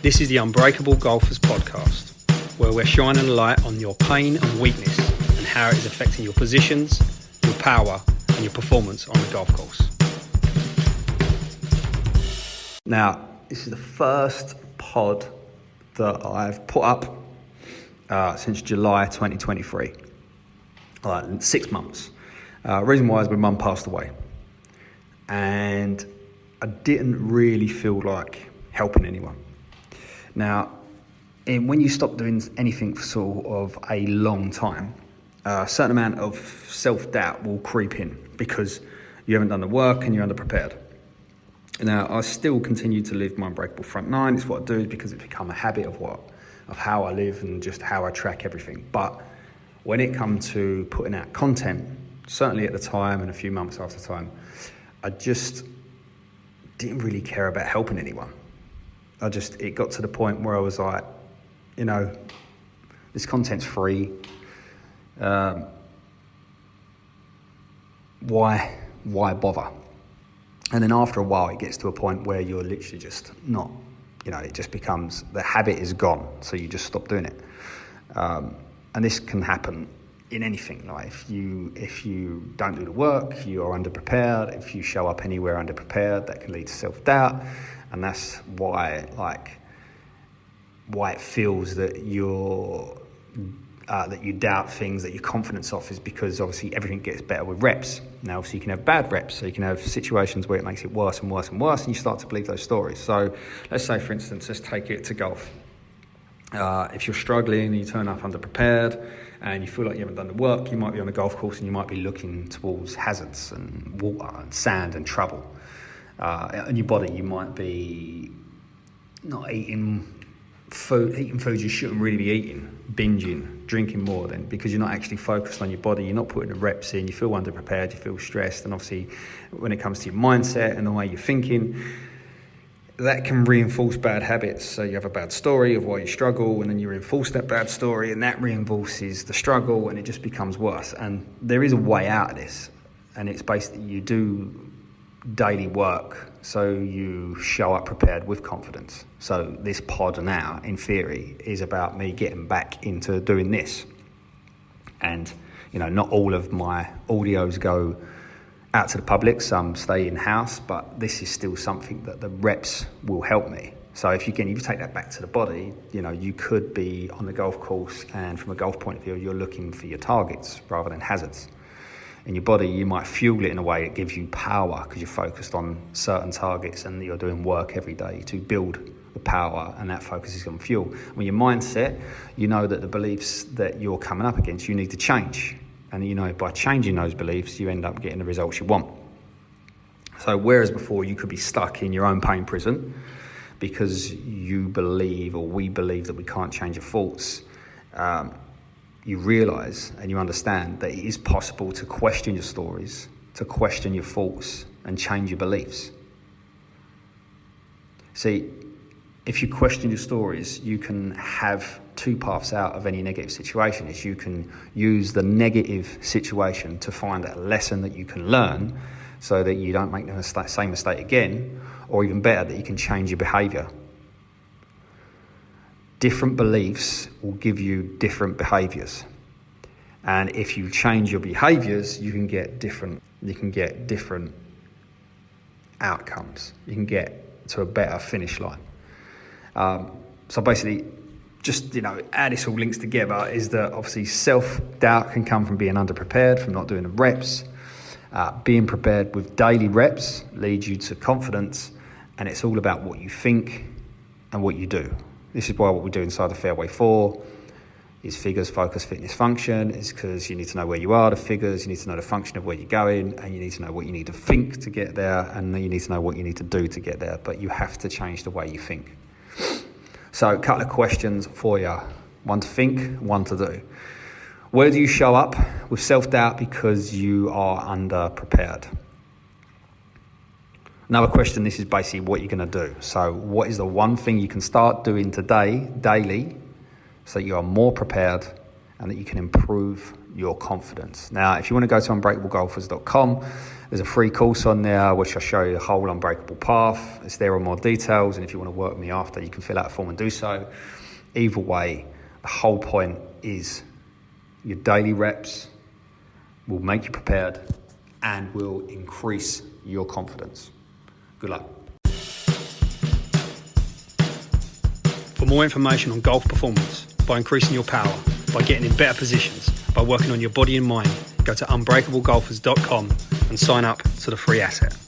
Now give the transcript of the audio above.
This is the Unbreakable Golfers podcast, where we're shining a light on your pain and weakness and how it is affecting your positions, your power, and your performance on the golf course. Now, this is the first pod that I've put up since July 2023, 6 months. Reason why is my mum passed away, and I didn't really feel like helping anyone. Now, when you stop doing anything for sort of a long time, a certain amount of self-doubt will creep in because you haven't done the work and you're underprepared. Now, I still continue to live my Unbreakable front nine. It's what I do because it's become a habit of how I live and just how I track everything. But when it comes to putting out content, certainly at the time and a few months after time, I just didn't really care about helping anyone. It got to the point where I was like, this content's free. Why bother? And then after a while, it gets to a point where you're literally just not, it just becomes, the habit is gone. So you just stop doing it. And this can happen in anything. Like if you don't do the work, you are underprepared. If you show up anywhere underprepared, that can lead to self-doubt. And that's why it feels that that you doubt things, that your confidence off, is because obviously everything gets better with reps. Now, obviously you can have bad reps, so you can have situations where it makes it worse and worse and worse, and you start to believe those stories. So let's say, for instance, let's take it to golf. If you're struggling and you turn up underprepared and you feel like you haven't done the work, you might be on a golf course and you might be looking towards hazards and water and sand and trouble. In your body, you might be not eating food you shouldn't really be eating, binging, drinking more than, because you're not actually focused on your body, you're not putting the reps in, you feel underprepared, you feel stressed. And obviously when it comes to your mindset and the way you're thinking, that can reinforce bad habits. So you have a bad story of why you struggle, and then you reinforce that bad story, and that reinforces the struggle, and it just becomes worse. And there is a way out of this, and it's basically you do daily work so you show up prepared with confidence. So this pod now, in theory, is about me getting back into doing this. And not all of my audios go out to the public, some stay in-house, but this is still something that the reps will help me. So if you take that back to the body, you could be on the golf course, and from a golf point of view, you're looking for your targets rather than hazards. In your body, you might fuel it in a way that gives you power because you're focused on certain targets and you're doing work every day to build the power, and that focus is on fuel. When your mindset, that the beliefs that you're coming up against, you need to change. And by changing those beliefs, you end up getting the results you want. So whereas before you could be stuck in your own pain prison because you believe, or we believe, that we can't change your thoughts, you realise and you understand that it is possible to question your stories, to question your thoughts and change your beliefs. See, if you question your stories, you can have two paths out of any negative situation. Is you can use the negative situation to find a lesson that you can learn so that you don't make the same mistake again, or even better, that you can change your behaviour. Different beliefs will give you different behaviours. And if you change your behaviours, you can get different outcomes. You can get to a better finish line. So basically, just, how this all links together is that obviously self-doubt can come from being underprepared, from not doing the reps. Being prepared with daily reps leads you to confidence, and it's all about what you think and what you do. This is why what we do inside the Fairway 4 is figures, focus, fitness, function. It's because you need to know where you are, the figures, you need to know the function of where you're going, and you need to know what you need to think to get there, and then you need to know what you need to do to get there. But you have to change the way you think. So a couple of questions for you. One to think, one to do. Where do you show up with self-doubt because you are underprepared? Another question, this is basically what you're going to do. So what is the one thing you can start doing today, daily, so that you are more prepared and that you can improve your confidence? Now, if you want to go to unbreakablegolfers.com There's a free course on there which I show you the whole Unbreakable path. It's there on more details, and if you want to work with me after, you can fill out a form and do so. Either way, the whole point is your daily reps will make you prepared and will increase your confidence. Good luck. For more information on golf performance, by increasing your power, by getting in better positions, by working on your body and mind, go to unbreakablegolfers.com and sign up to the free asset.